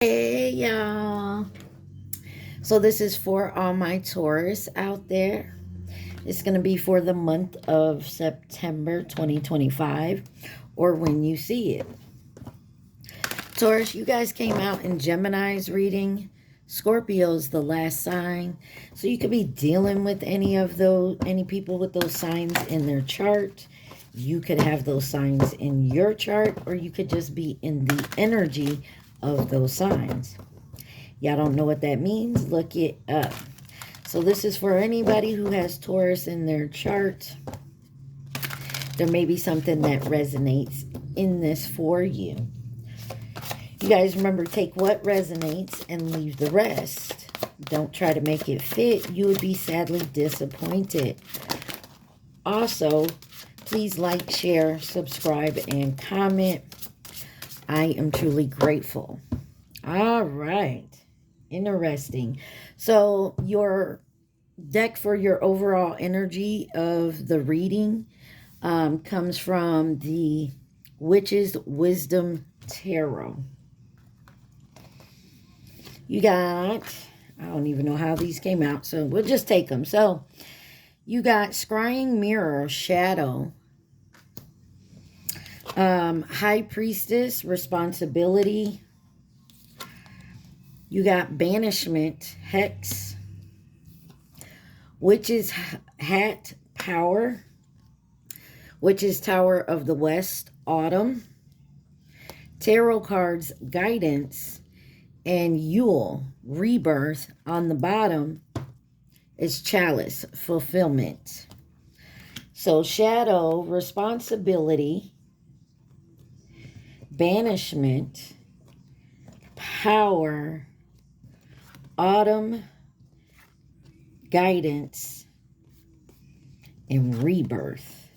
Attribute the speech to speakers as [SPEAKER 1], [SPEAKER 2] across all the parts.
[SPEAKER 1] Hey y'all. So this is for all my Taurus out there. It's going to be for the month of September 2025 or when you see it. Taurus, you guys came out in Gemini's reading. Scorpio's the last sign. So you could be dealing with any people with those signs in their chart. You could have those signs in your chart, or you could just be in the energy of those signs. Y'all don't know what that means? Look it up. So this is for anybody who has Taurus in their chart. There may be something that resonates in this for you. You guys remember, take what resonates and leave the rest. Don't try to make it fit. You would be sadly disappointed. Also, please like, share, subscribe, and comment. I am truly grateful. All right. Interesting. So your deck for your overall energy of the reading comes from the Witch's Wisdom Tarot. You got, I don't even know how these came out, so we'll just take them. So you got Scrying Mirror, Shadow, High Priestess, Responsibility. You got Banishment, Hex, Witch's Hat, Power, Witch's Tower of the West, Autumn, Tarot cards, Guidance, and Yule, Rebirth. On the bottom is Chalice, Fulfillment. So Shadow, Responsibility, Banishment, Power, Autumn, Guidance, and Rebirth.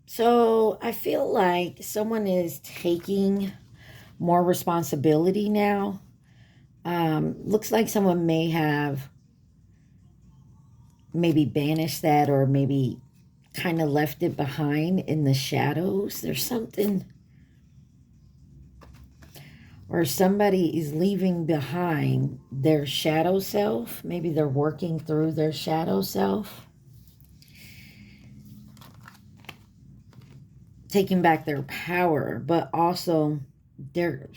[SPEAKER 1] So I feel like someone is taking more responsibility now. Looks like someone may have maybe banished that, or maybe kind of left it behind in the shadows. There's something, or somebody is leaving behind their shadow self. Maybe they're working through their shadow self, taking back their power, but also they're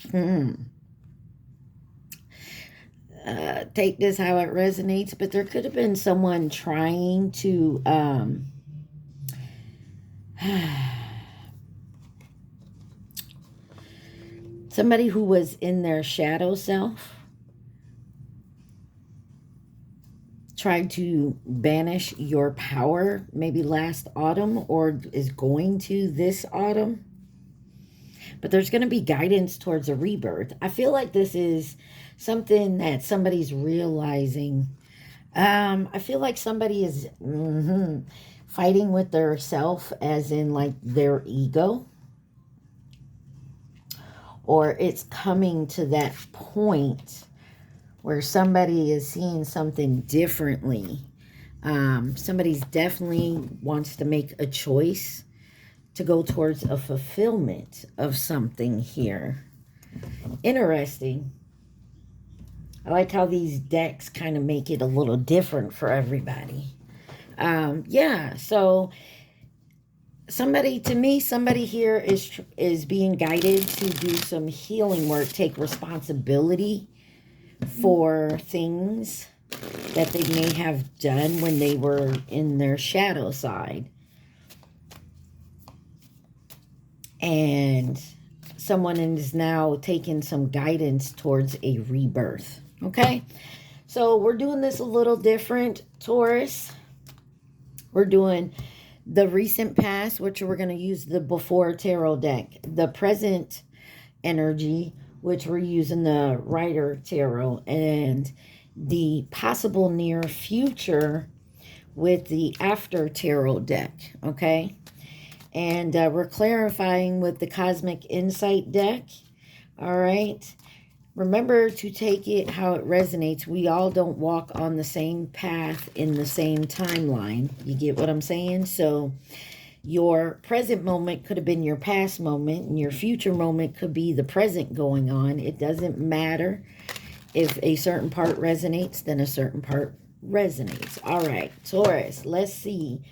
[SPEAKER 1] take this how it resonates, but there could have been someone trying to somebody who was in their shadow self tried to banish your power, maybe last autumn, or is going to this autumn. But there's going to be guidance towards a rebirth. I feel like this is something that somebody's realizing. I feel like somebody is fighting with their self, as in like their ego. Or it's coming to that point where somebody is seeing something differently. Somebody's definitely wants to make a choice to go towards a fulfillment of something here. Interesting. I like how these decks kind of make it a little different for everybody. Yeah, so somebody, to me, somebody here is being guided to do some healing work, take responsibility for things that they may have done when they were in their shadow side. And someone is now taking some guidance towards a rebirth. Okay, so we're doing this a little different, Taurus. We're doing the recent past, which we're going to use the before tarot deck. The present energy, which we're using the Rider Tarot. And the possible near future with the after tarot deck. Okay. And we're clarifying with the Cosmic Insight deck. All right. Remember to take it how it resonates. We all don't walk on the same path in the same timeline. You get what I'm saying? So your present moment could have been your past moment, and your future moment could be the present going on. It doesn't matter. If a certain part resonates, then a certain part resonates. All right, Taurus, let's see.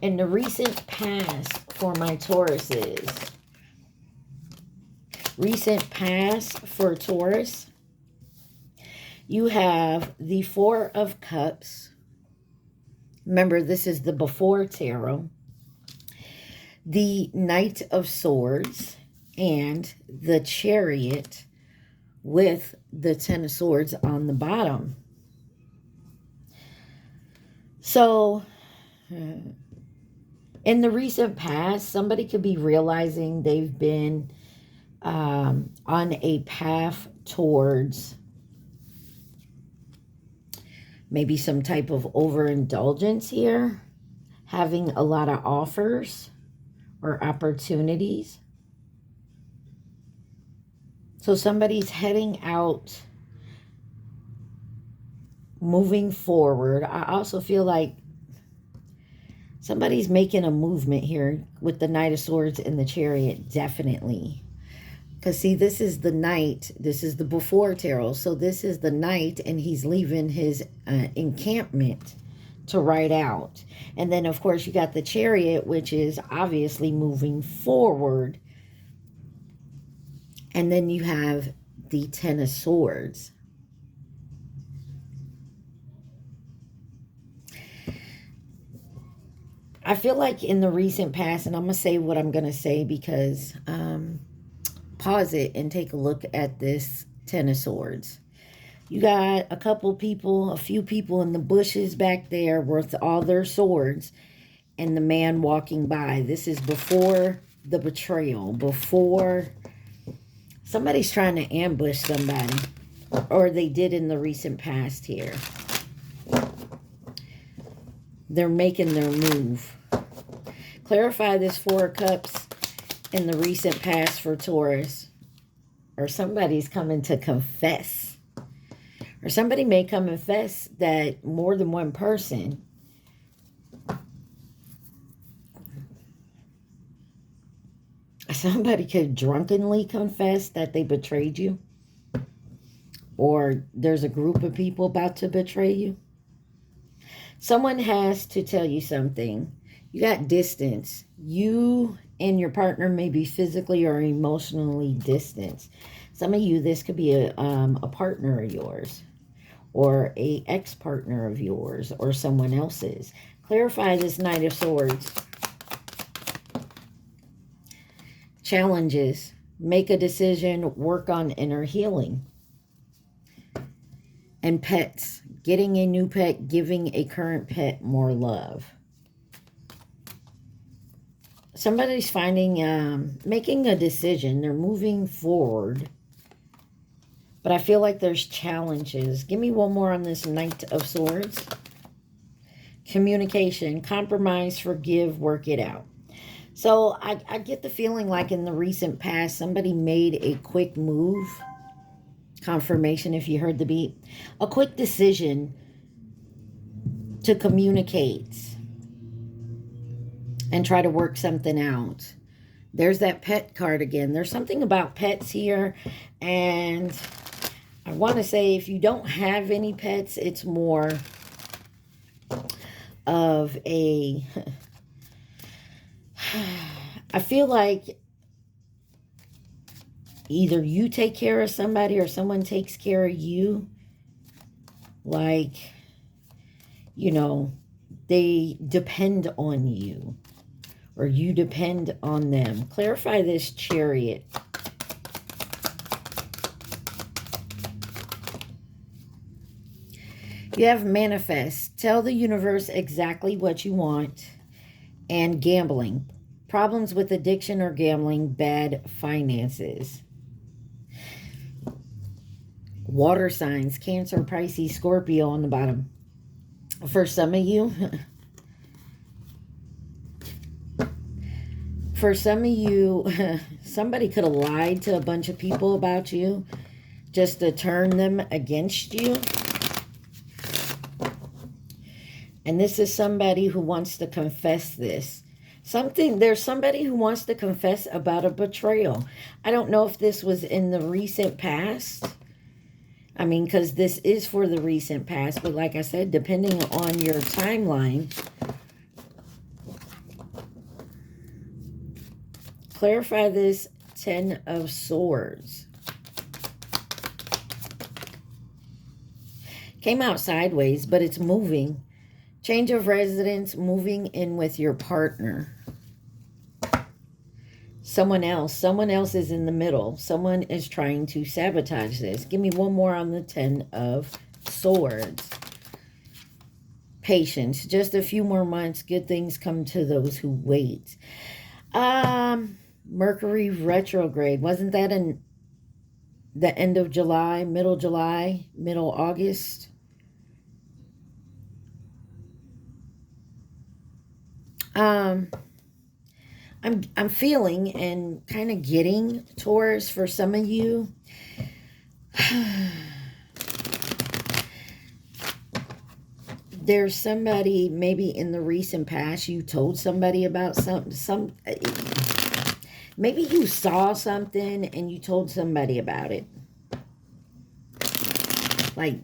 [SPEAKER 1] In the recent past for my Tauruses. Recent past for Taurus, you have the Four of Cups. Remember, this is the before tarot. The Knight of Swords and the Chariot with the Ten of Swords on the bottom. So, in the recent past, somebody could be realizing they've been on a path towards maybe some type of overindulgence here, having a lot of offers or opportunities. So somebody's heading out, moving forward. I also feel like somebody's making a movement here with the Knight of Swords and the Chariot, definitely. Because, see, this is the Knight. This is the before tarot. So this is the Knight, and he's leaving his encampment to ride out. And then, of course, you got the Chariot, which is obviously moving forward. And then you have the Ten of Swords. I feel like in the recent past, and I'm going to say what I'm going to say because... pause it and take a look at this Ten of Swords. You got a couple people, a few people in the bushes back there with all their swords, and the man walking by. This is before the betrayal, before somebody's trying to ambush somebody, or they did in the recent past here. They're making their move. Clarify this Four of Cups in the recent past for Taurus, or somebody's coming to confess, or somebody may come and confess that more than one person somebody could drunkenly confess that they betrayed you, or there's a group of people about to betray you. Someone has to tell you something. You got distance. You and your partner may be physically or emotionally distant. Some of you, this could be a partner of yours, or a ex-partner of yours, or someone else's. Clarify this Knight of Swords. Challenges. Make a decision. Work on inner healing. And pets. Getting a new pet. Giving a current pet more love. Somebody's finding, making a decision. They're moving forward. But I feel like there's challenges. Give me one more on this Knight of Swords. Communication, compromise, forgive, work it out. So I get the feeling like in the recent past, somebody made a quick move. Confirmation if you heard the beat. A quick decision to communicate and try to work something out. There's that pet card again. There's something about pets here. And I want to say if you don't have any pets, it's more of a... I feel like either you take care of somebody or someone takes care of you. Like, you know, they depend on you. Or you depend on them. Clarify this Chariot. You have manifest. Tell the universe exactly what you want. And gambling. Problems with addiction or gambling. Bad finances. Water signs. Cancer, Pisces, Scorpio on the bottom. For some of you... For some of you, somebody could have lied to a bunch of people about you just to turn them against you. And this is somebody who wants to confess this. There's somebody who wants to confess about a betrayal. I don't know if this was in the recent past. I mean, because this is for the recent past. But like I said, depending on your timeline, clarify this 10 of Swords. Came out sideways, but it's moving. Change of residence, moving in with your partner. Someone else is in the middle. Someone is trying to sabotage this. Give me one more on the 10 of Swords. Patience. Just a few more months. Good things come to those who wait. Mercury retrograde. Wasn't that in the end of July, middle August? I'm feeling and kind of getting, Taurus, for some of you. There's somebody, maybe in the recent past, you told somebody about something. Maybe you saw something and you told somebody about it. Like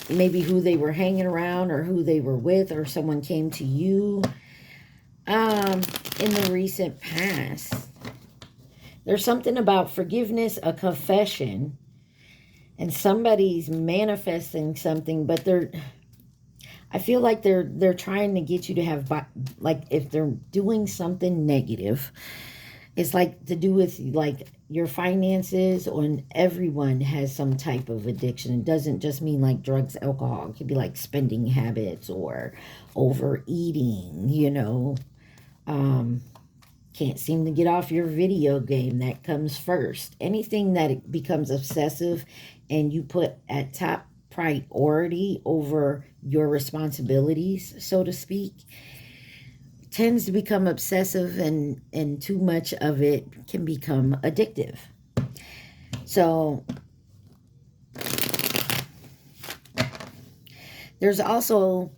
[SPEAKER 1] maybe who they were hanging around or who they were with, or someone came to you. In the recent past, there's something about forgiveness, a confession, and somebody's manifesting something, but I feel like they're trying to get you to have, like, if they're doing something negative, it's like to do with like your finances, or everyone has some type of addiction. It doesn't just mean like drugs, alcohol. It could be like spending habits or overeating, you know. Can't seem to get off your video game. That comes first. Anything that it becomes obsessive and you put at top priority over your responsibilities, so to speak, tends to become obsessive, and too much of it can become addictive. So there's also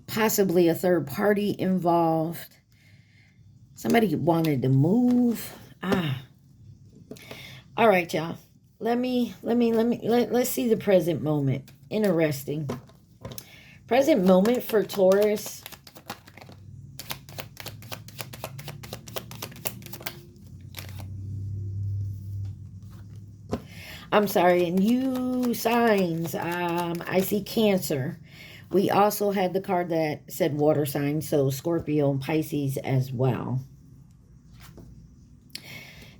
[SPEAKER 1] possibly a third party involved. Somebody wanted to move. All right, y'all. Let's see the present moment. Interesting. Present moment for Taurus. I'm sorry, and you signs. I see Cancer. We also had the card that said water signs, so Scorpio and Pisces as well.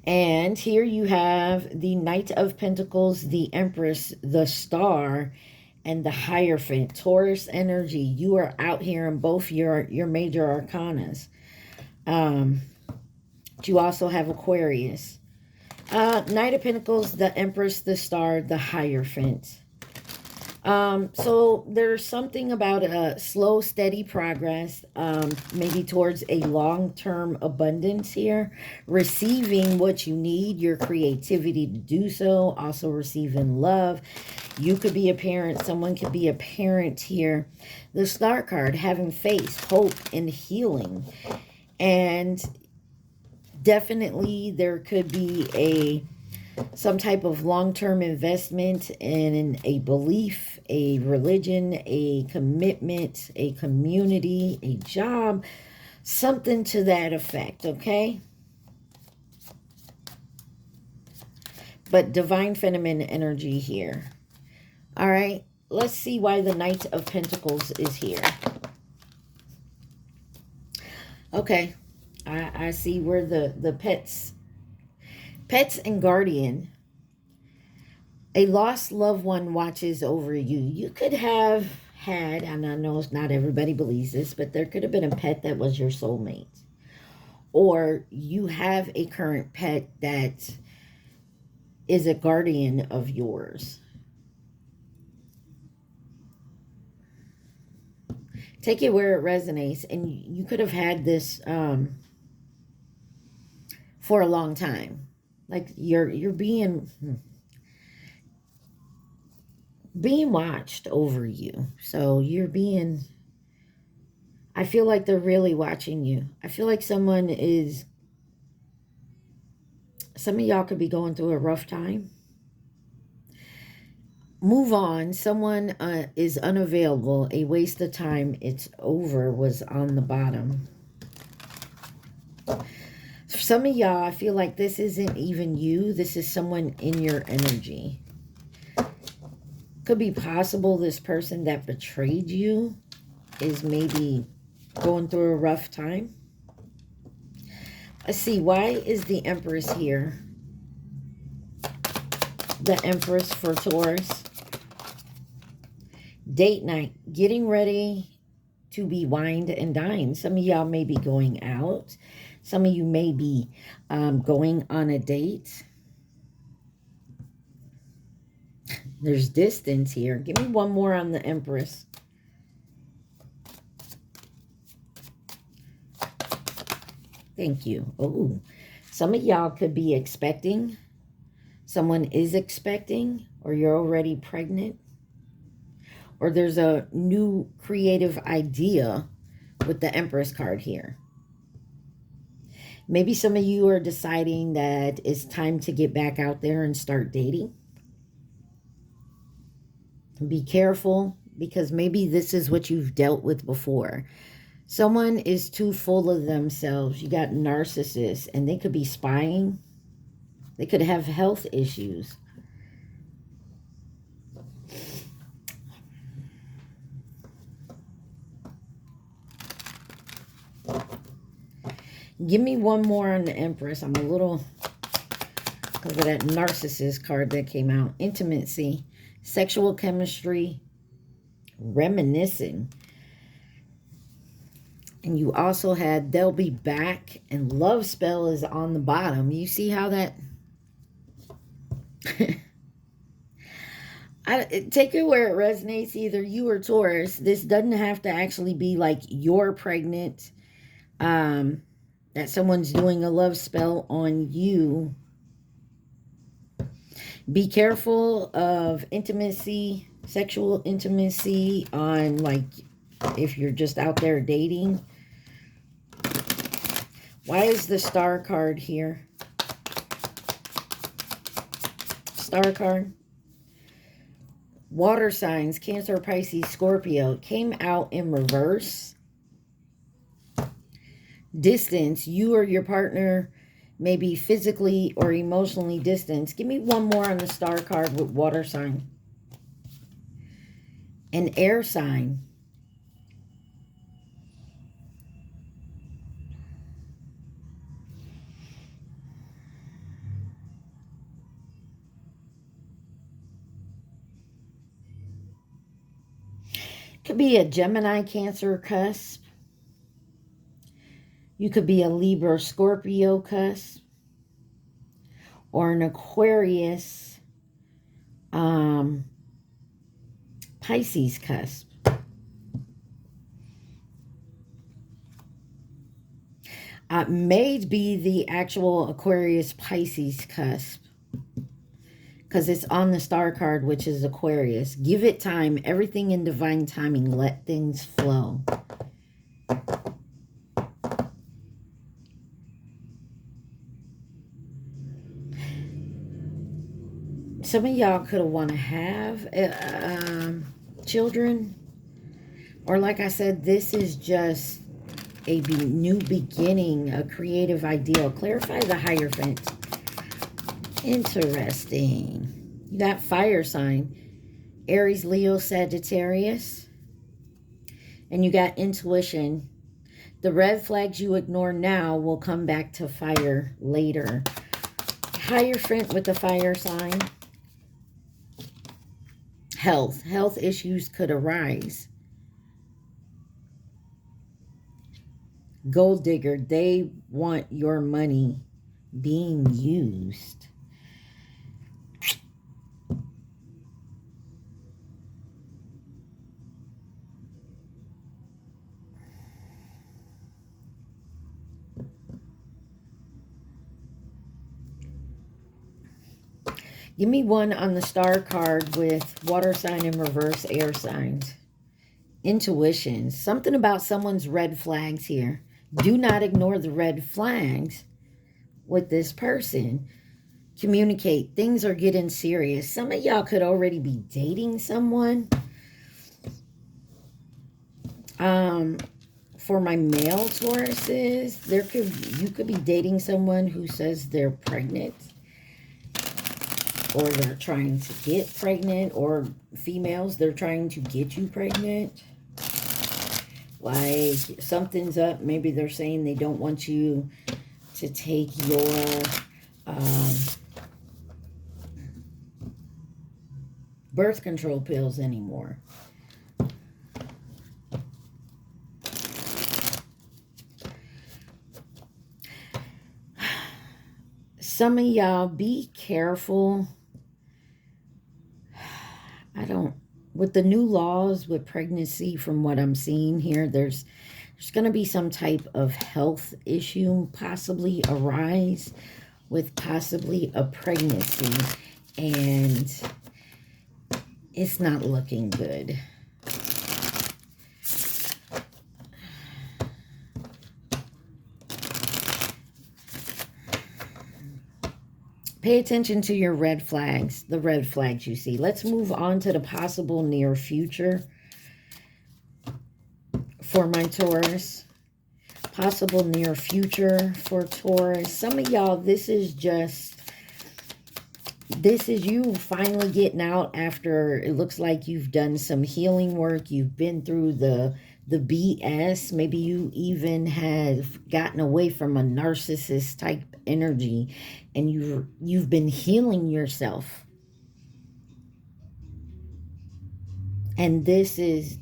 [SPEAKER 1] And here you have the Knight of Pentacles, the Empress, the Star, and the Hierophant. Taurus energy. You are out here in both your major arcanas. You also have Aquarius. Knight of Pentacles, the Empress, the Star, the Hierophant. So there's something about a slow, steady progress, maybe towards a long-term abundance here. Receiving what you need, your creativity to do so. Also receiving love. You could be a parent. Someone could be a parent here. The Star card, having faith, hope, and healing. And definitely there could be some type of long-term investment in a belief, a religion, a commitment, a community, a job, something to that effect, okay? But divine feminine energy here. All right, let's see why the Knight of Pentacles is here. Okay, I see where the pets and guardian. A lost loved one watches over you. You could have had, and I know not everybody believes this, but there could have been a pet that was your soulmate. Or you have a current pet that is a guardian of yours. Take it where it resonates. And you could have had this for a long time. Like you're being... being watched over you. So you're being, I feel like they're really watching you. I feel like some of y'all could be going through a rough time. Move on. Someone is unavailable. A waste of time. It's over was on the bottom. For some of y'all, I feel like this isn't even you. This is someone in your energy. Could be possible this person that betrayed you is maybe going through a rough time. Let's see. Why is the Empress here? The Empress for Taurus. Date night. Getting ready to be wined and dined. Some of y'all may be going out. Some of you may be going on a date. There's distance here. Give me one more on the Empress. Thank you. Oh, some of y'all could be expecting. Someone is expecting, or you're already pregnant. Or there's a new creative idea with the Empress card here. Maybe some of you are deciding that it's time to get back out there and start dating. Be careful, because maybe this is what you've dealt with before. Someone is too full of themselves. You got narcissists, and they could be spying. They could have health issues. Give me one more on the Empress. I'm a little, because of that narcissist card that came out. Intimacy, sexual chemistry, reminiscing. And you also had they'll be back, and love spell is on the bottom. You see how that... take it where it resonates, either you or Taurus. This doesn't have to actually be like you're pregnant, that someone's doing a love spell on you. Be careful of intimacy, sexual intimacy on, like, if you're just out there dating. Why is the Star card here? Star card. Water signs, Cancer, Pisces, Scorpio, came out in reverse. Distance, you or your partner may be physically or emotionally distanced. Give me one more on the Star card with water sign. An air sign. Could be a Gemini, Cancer cusp. You could be a Libra, Scorpio cusp. Or an Aquarius, Pisces cusp. May be the actual Aquarius, Pisces cusp, because it's on the Star card, which is Aquarius. Give it time. Everything in divine timing. Let things flow. Some of y'all could have want to have children. Or like I said, this is just a new beginning, a creative ideal. Clarify the Hierophant. Interesting. You got fire sign. Aries, Leo, Sagittarius. And you got intuition. The red flags you ignore now will come back to fire later. Hierophant with the fire sign. Health. Health issues could arise. Gold digger. They want your money being used. Give me one on the star card with water sign in reverse, air signs. Intuition. Something about someone's red flags here. Do not ignore the red flags with this person. Communicate. Things are getting serious. Some of y'all could already be dating someone. For my male Tauruses, you could be dating someone who says they're pregnant, or they're trying to get pregnant, or females, they're trying to get you pregnant. Like something's up. Maybe they're saying they don't want you to take your birth control pills anymore. Some of y'all, be careful. With the new laws with pregnancy, from what I'm seeing here, there's going to be some type of health issue possibly arise with possibly a pregnancy. And it's not looking good. Pay attention to your red flags, the red flags you see. Let's move on to the possible near future for my Taurus. Possible near future for Taurus. Some of y'all, this is you finally getting out after it looks like you've done some healing work. You've been through the BS. Maybe you even have gotten away from a narcissist type energy, and you've been healing yourself. And this is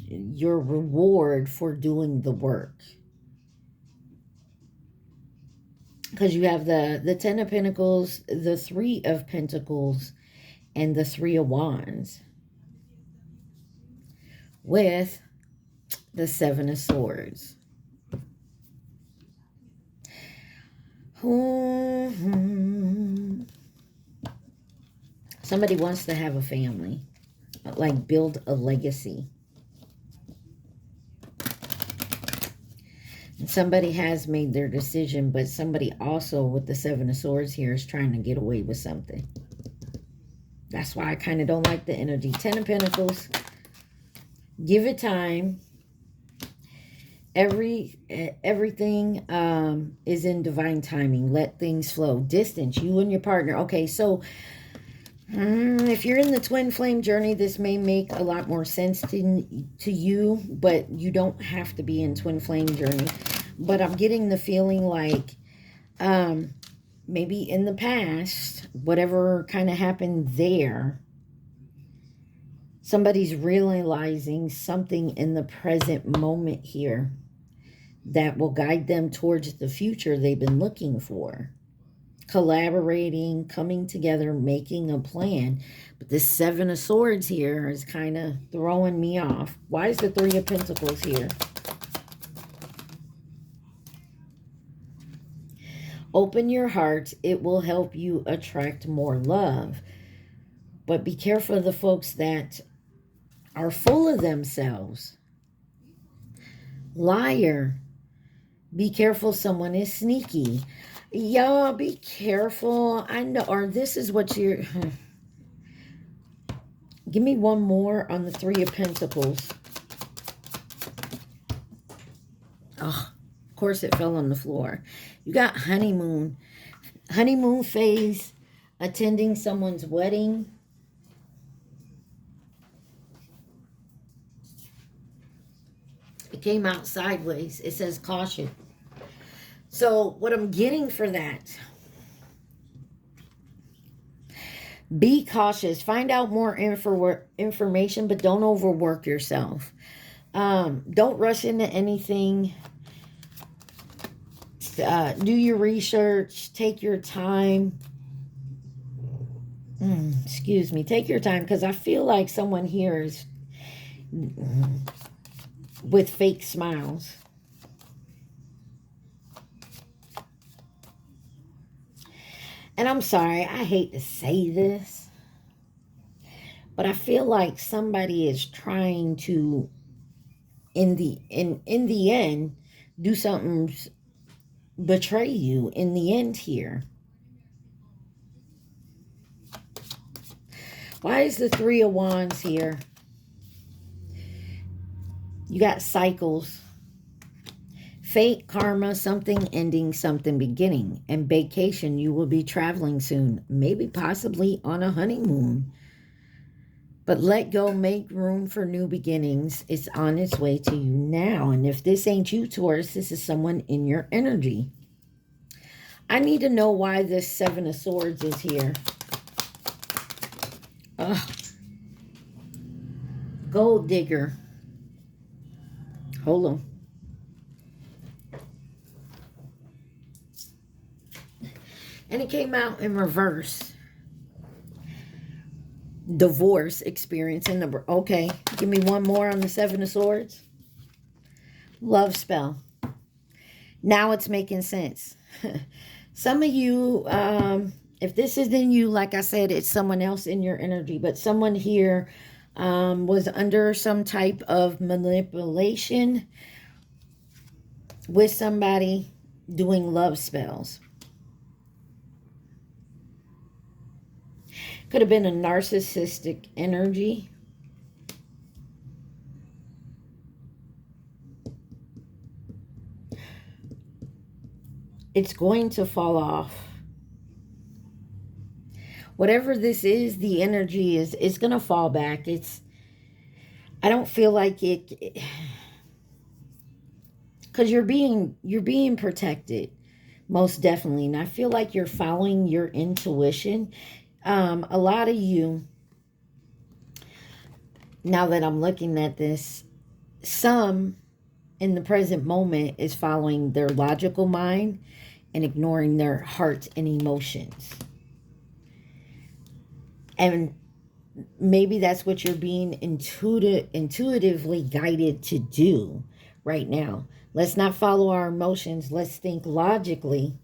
[SPEAKER 1] your reward for doing the work. Because you have the 10 of Pentacles, the 3 of Pentacles, and the 3 of Wands. With the 7 of Swords. Somebody wants to have a family. Like build a legacy. And somebody has made their decision, but somebody also with the 7 of Swords here is trying to get away with something. That's why I kind of don't like the energy. 10 of Pentacles. Give it time. Everything is in divine timing. Let things flow. Distance, you and your partner. Okay, so if you're in the twin flame journey, this may make a lot more sense to you, but you don't have to be in twin flame journey. But I'm getting the feeling like maybe in the past, whatever kind of happened there, somebody's realizing something in the present moment here that will guide them towards the future they've been looking for. Collaborating, coming together, making a plan. But this 7 of Swords here is kind of throwing me off. Why is the 3 of Pentacles here? Open your heart. It will help you attract more love. But be careful of the folks that are full of themselves. Liar. Be careful, someone is sneaky. Y'all, be careful. I know, or this is what you're... Give me one more on the 3 of Pentacles. Oh, of course it fell on the floor. You got honeymoon. Honeymoon phase. Attending someone's wedding. It came out sideways. It says caution. So what I'm getting for that, be cautious. Find out more information, but don't overwork yourself. Don't rush into anything. Do your research. Take your time. Excuse me. Take your time, because I feel like someone here is with fake smiles. And I'm sorry, I hate to say this, but I feel like somebody is trying to, in the end, do something, betray you in the end here. Why is the Three of Wands here? You got cycles. Fate, karma, something ending, something beginning. And vacation, you will be traveling soon. Maybe possibly on a honeymoon. But let go, make room for new beginnings. It's on its way to you now. And if this ain't you, Taurus, this is someone in your energy. I need to know why this Seven of Swords is here. Ugh. Gold digger. Hold on. And it came out in reverse. Divorce experience in number. Okay, give me one more on the Seven of Swords. Love spell. Now it's making sense. Some of you, if this isn't you, like I said, it's someone else in your energy. But someone here was under some type of manipulation with somebody doing love spells. Could have been a narcissistic energy. It's going to fall off. Whatever this is, the energy is going to fall back. I don't feel like it, because you're being protected, most definitely. And I feel like you're following your intuition. A lot of you, now that I'm looking at this, some in the present moment is following their logical mind and ignoring their heart and emotions. And maybe that's what you're being intuitively guided to do right now. Let's not follow our emotions. Let's think logically.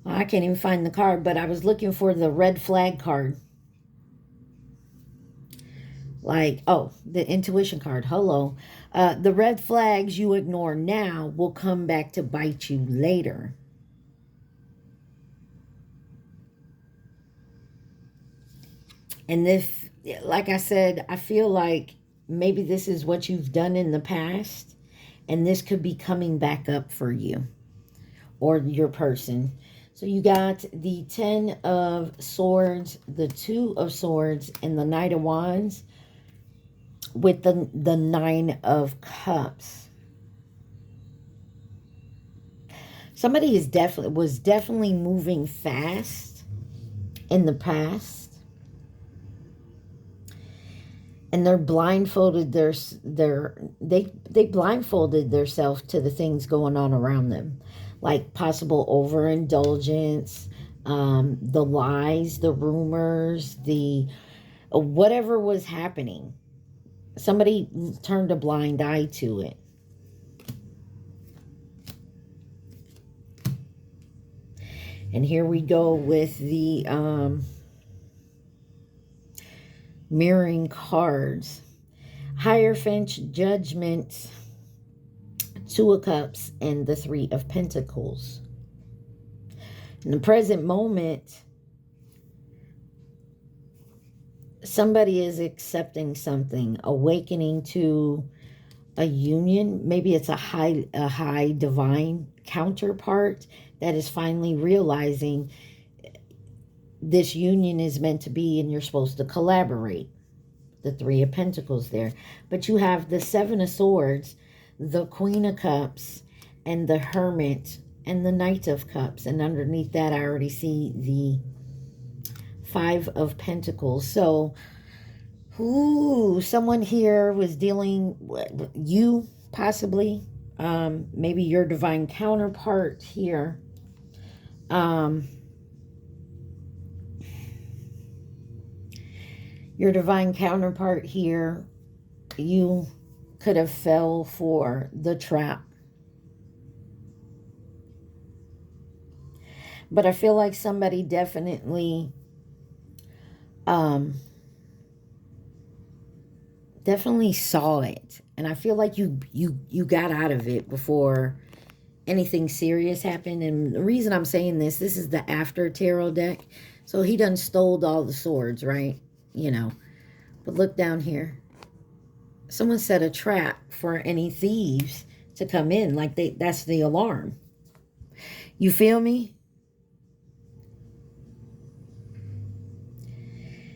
[SPEAKER 1] I can't even find the card, but I was looking for the red flag card. Like, oh, the intuition card. Hello. The red flags you ignore now will come back to bite you later. And if, like I said, I feel like maybe this is what you've done in the past, and this could be coming back up for you or your person. So you got the 10 of Swords, the 2 of Swords, and the Knight of Wands with the 9 of Cups. Somebody was definitely moving fast in the past, and they're blindfolded they blindfolded themselves to the things going on around them, like possible overindulgence, the lies, the rumors, the whatever was happening. Somebody turned a blind eye to it. And here we go with the mirroring cards. Hierophant, Judgment, 2 of Cups, and the 3 of Pentacles. In the present moment, somebody is accepting something, awakening to a union. Maybe it's a high divine counterpart that is finally realizing this union is meant to be, and you're supposed to collaborate. The 3 of Pentacles there. But you have the 7 of Swords, the Queen of Cups, and the Hermit, and the Knight of Cups. And underneath that, I already see the 5 of Pentacles. So, someone here was dealing with you, possibly. Maybe your divine counterpart here. Your divine counterpart here, you could have fell for the trap. But I feel like somebody definitely saw it. And I feel like you got out of it before anything serious happened. And the reason I'm saying this is the after tarot deck. So he done stole all the swords, right? You know. But look down here. Someone set a trap for any thieves to come in. Like that's the alarm. You feel me?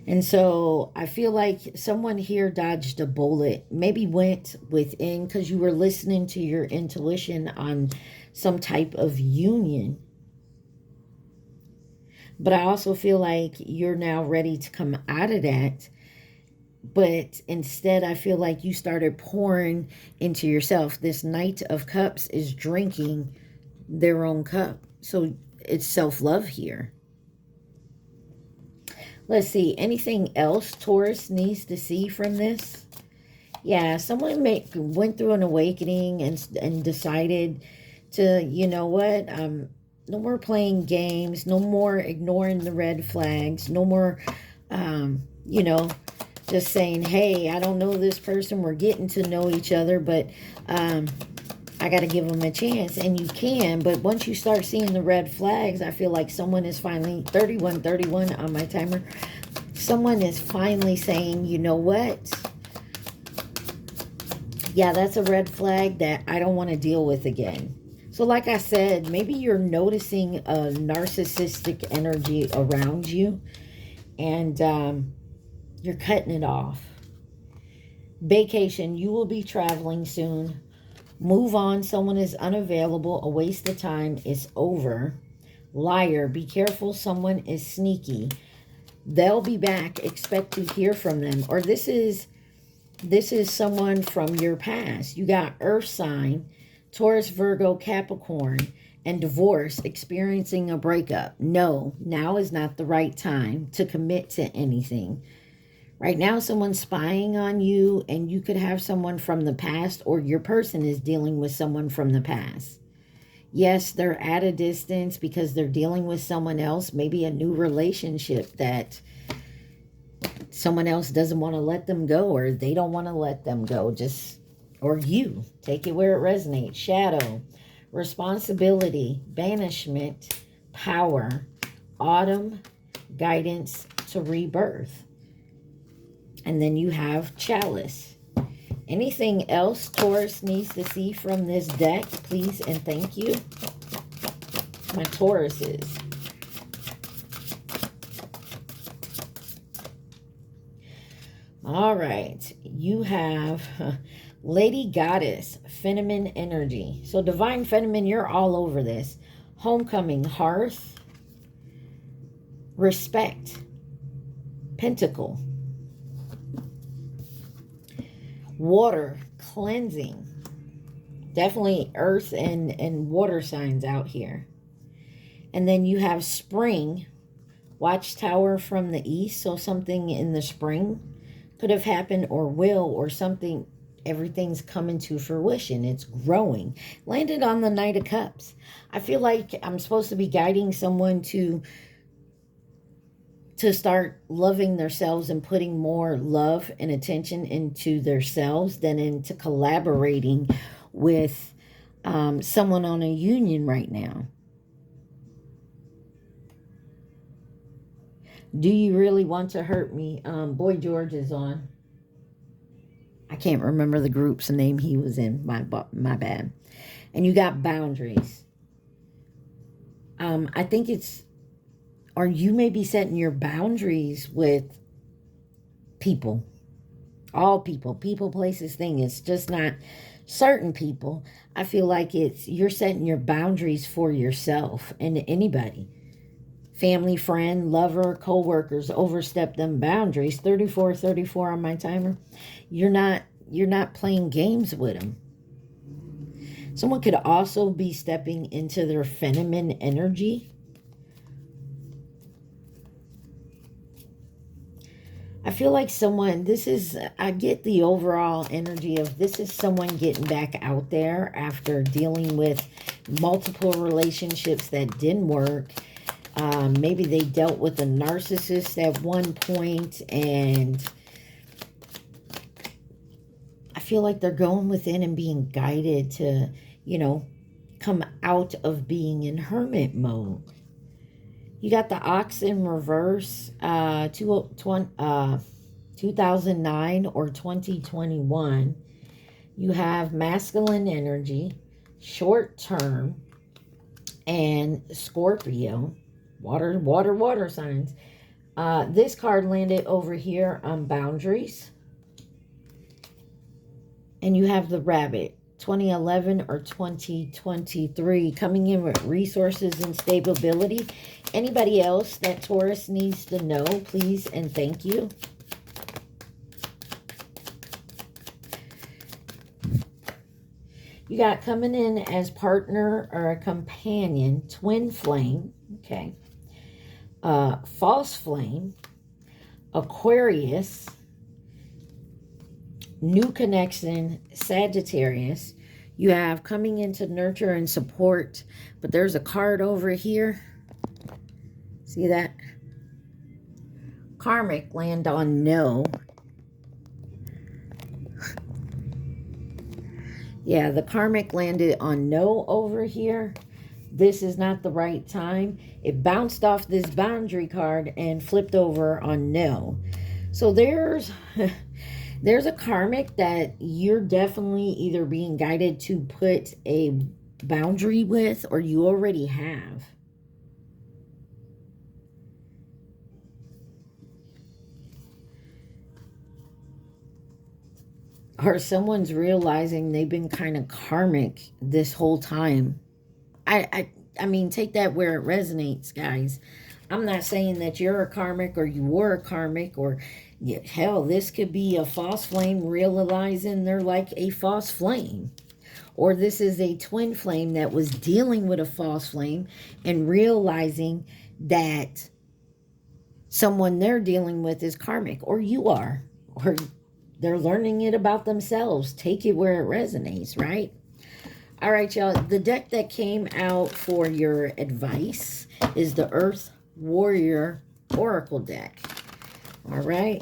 [SPEAKER 1] And so I feel like someone here dodged a bullet, maybe went within because you were listening to your intuition on some type of union. But I also feel like you're now ready to come out of that. But instead, I feel like you started pouring into yourself. This Knight of Cups is drinking their own cup. So it's self-love here. Let's see. Anything else Taurus needs to see from this? Yeah, someone went through an awakening and decided to, you know what, no more playing games, no more ignoring the red flags, no more, you know, just saying, hey, I don't know this person, we're getting to know each other, but I got to give them a chance. And you can, but once you start seeing the red flags, I feel like someone is finally, 31 on my timer, someone is finally saying, you know what? Yeah, that's a red flag that I don't want to deal with again. So like I said, maybe you're noticing a narcissistic energy around you and you're cutting it off. Vacation, you will be traveling soon. Move on, someone is unavailable. A waste of time is over. Liar, be careful, someone is sneaky. They'll be back, expect to hear from them. Or this is someone from your past. You got Earth sign, Taurus, Virgo, Capricorn, and divorce, experiencing a breakup. No, now is not the right time to commit to anything. Right now, someone's spying on you, and you could have someone from the past, or your person is dealing with someone from the past. Yes, they're at a distance because they're dealing with someone else, maybe a new relationship that someone else doesn't want to let them go, or they don't want to let them go. Or you. Take it where it resonates. Shadow, responsibility, banishment, power, autumn, guidance to rebirth. And then you have chalice. Anything else Taurus needs to see from this deck, please and thank you. My Tauruses. All right. You have Lady Goddess, feminine energy. So divine feminine, you're all over this. Homecoming, hearth, respect, pentacle. Water, cleansing. Definitely earth and water signs out here. And then you have spring, watchtower from the east. So something in the spring could have happened or will, or something, everything's coming to fruition. It's growing. Landed on the Knight of Cups. I feel like I'm supposed to be guiding someone to start loving themselves and putting more love and attention into themselves than into collaborating with someone on a union right now. Do you really want to hurt me? Boy George is on. I can't remember the group's name he was in. My bad. And you got boundaries. I think it's, or you may be setting your boundaries with people. All people. People, places, thing. It's just not certain people. I feel like you're setting your boundaries for yourself and anybody. Family, friend, lover, co-workers, overstep them boundaries. 34 on my timer. You're not playing games with them. Someone could also be stepping into their feminine energy. I feel like someone, I get the overall energy of this is someone getting back out there after dealing with multiple relationships that didn't work. Maybe they dealt with a narcissist at one point, and I feel like they're going within and being guided to, you know, come out of being in hermit mode. You got the ox in reverse, 2009 or 2021. You have masculine energy, short term, and Scorpio, water signs. This card landed over here on boundaries. And you have the rabbit, 2011 or 2023, coming in with resources and stability. Anybody else that Taurus needs to know, please and thank you. You got coming in as partner or a companion, twin flame, okay. False flame, Aquarius, new connection, Sagittarius. You have coming into nurture and support, but there's a card over here. See that? Karmic land on no. Yeah, the karmic landed on no over here. This is not the right time. It bounced off this boundary card and flipped over on no. So there's a karmic that you're definitely either being guided to put a boundary with, or you already have. Or someone's realizing they've been kind of karmic this whole time. I mean, take that where it resonates, guys. I'm not saying that you're a karmic or you were a karmic, or hell, this could be a false flame realizing they're like a false flame. Or this is a twin flame that was dealing with a false flame and realizing that someone they're dealing with is karmic, or you are, or they're learning it about themselves. Take it where it resonates, right? All right, y'all. The deck that came out for your advice is the Earth Warrior Oracle deck. All right.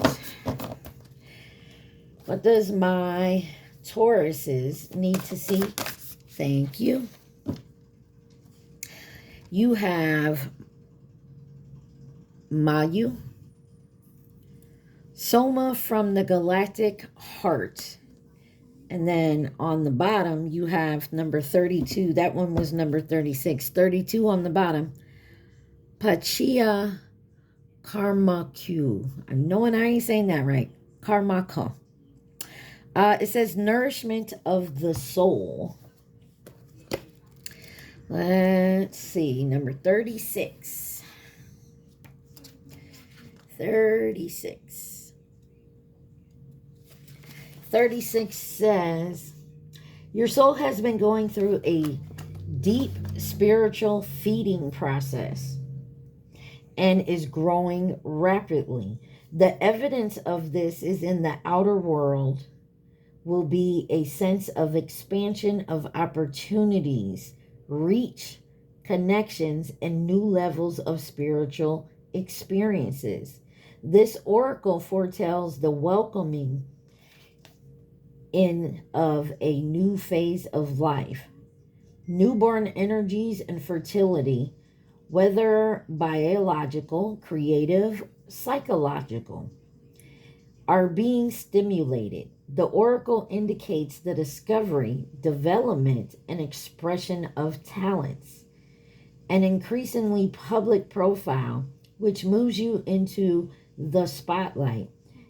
[SPEAKER 1] What does my Tauruses need to see? Thank you. You have Mayu, Soma from the Galactic Heart. And then on the bottom, you have number 32. That one was number 36. 32 on the bottom. Pachia Karmaku. I'm knowing I ain't saying that right. Karmaka. It says nourishment of the soul. Let's see. Number 36. 36. 36 says, your soul has been going through a deep spiritual feeding process and is growing rapidly. The evidence of this is in the outer world will be a sense of expansion of opportunities, reach, connections, and new levels of spiritual experiences. This oracle foretells the welcoming in of a new phase of life. Newborn energies and fertility, whether biological, creative, psychological, are being stimulated. The oracle indicates the discovery, development, and expression of talents. An increasingly public profile, which moves you into the spotlight,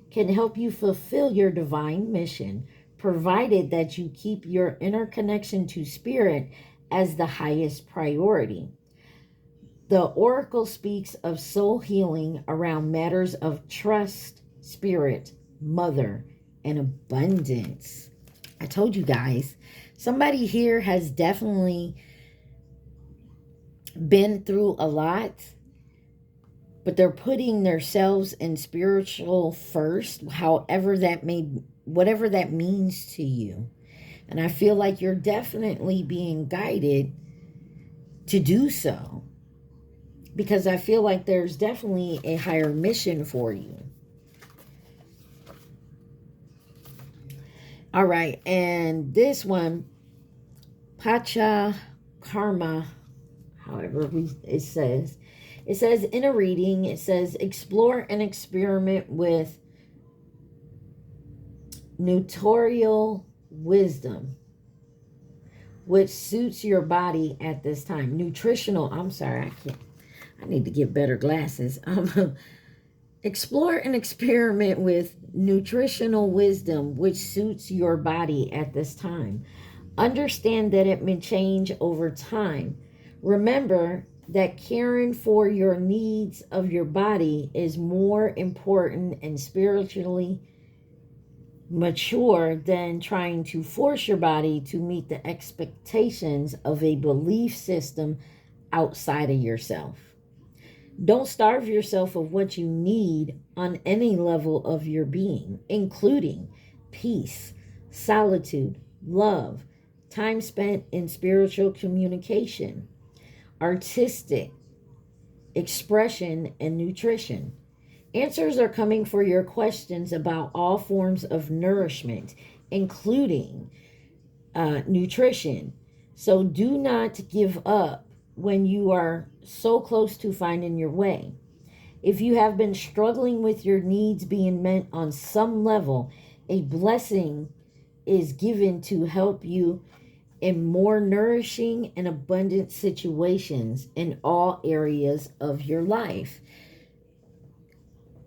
[SPEAKER 1] can help you fulfill your divine mission, provided that you keep your inner connection to spirit as the highest priority. The oracle speaks of soul healing around matters of trust, spirit, mother, and abundance. I told you guys, somebody here has definitely been through a lot but they're putting themselves in spiritual first, however that may, whatever that means to you. And I feel like you're definitely being guided to do so, because I feel like there's definitely a higher mission for you. All right, and this one, Pacha Karma, however it says in a reading, it says, explore and experiment with nutritional wisdom, which suits your body at this time. Nutritional, I'm sorry, I need to get better glasses. Explore and experiment with nutritional wisdom, which suits your body at this time. Understand that it may change over time. Remember that caring for your needs of your body is more important and spiritually mature than trying to force your body to meet the expectations of a belief system outside of yourself. Don't starve yourself of what you need on any level of your being, including peace, solitude, love, time spent in spiritual communication, artistic expression, and nutrition. Answers are coming for your questions about all forms of nourishment, including nutrition. So do not give up when you are so close to finding your way. If you have been struggling with your needs being met on some level, a blessing is given to help you in more nourishing and abundant situations in all areas of your life.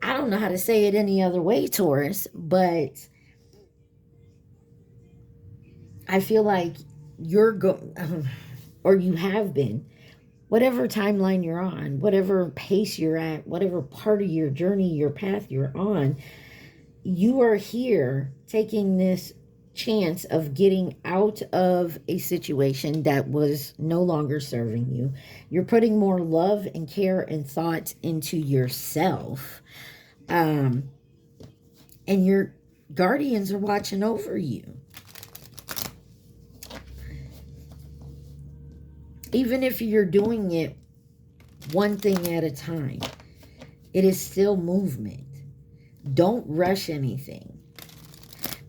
[SPEAKER 1] I don't know how to say it any other way, Taurus, but I feel like you're or you have been, whatever timeline you're on, whatever pace you're at, whatever part of your journey, your path you're on, you are here taking this chance of getting out of a situation that was no longer serving you. You're putting more love and care and thought into yourself. And your guardians are watching over you. Even if you're doing it one thing at a time, it is still movement. Don't rush anything.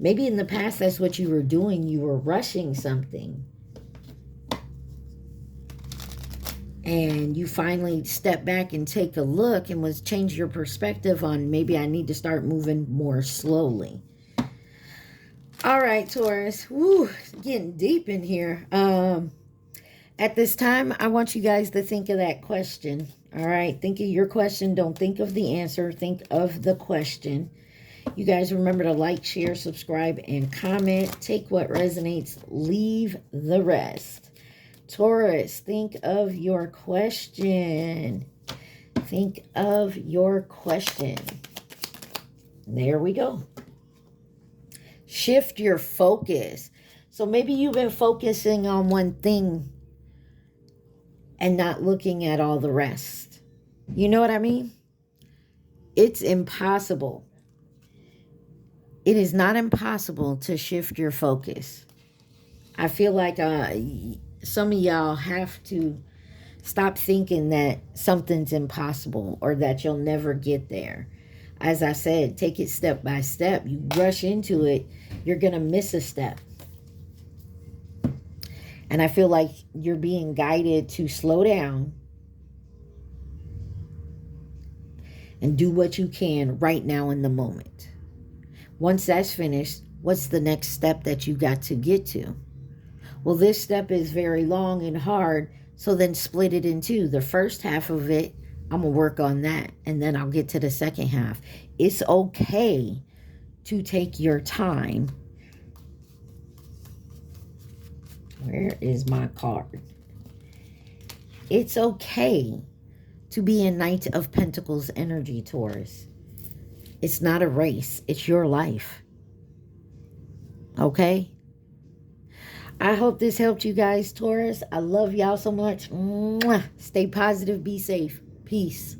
[SPEAKER 1] Maybe in the past, that's what you were doing. You were rushing something. And you finally step back and take a look and was change your perspective on maybe I need to start moving more slowly. All right, Taurus. Woo, getting deep in here. At this time, I want you guys to think of that question. All right, think of your question. Don't think of the answer. Think of the question. You guys remember to like, share, subscribe, and comment. Take what resonates, leave the rest. Taurus, think of your question. Think of your question. There we go. Shift your focus. So maybe you've been focusing on one thing and not looking at all the rest. You know what I mean? It's impossible. It is not impossible to shift your focus. I feel like some of y'all have to stop thinking that something's impossible or that you'll never get there. As I said, take it step by step. You rush into it, you're going to miss a step. And I feel like you're being guided to slow down and do what you can right now in the moment. Once that's finished, what's the next step that you got to get to? Well, this step is very long and hard, so then split it in two. The first half of it, I'm going to work on that, and then I'll get to the second half. It's okay to take your time. Where is my card? It's okay to be a Knight of Pentacles energy, Taurus. It's not a race. It's your life. Okay? I hope this helped you guys, Taurus. I love y'all so much. Mwah. Stay positive. Be safe. Peace.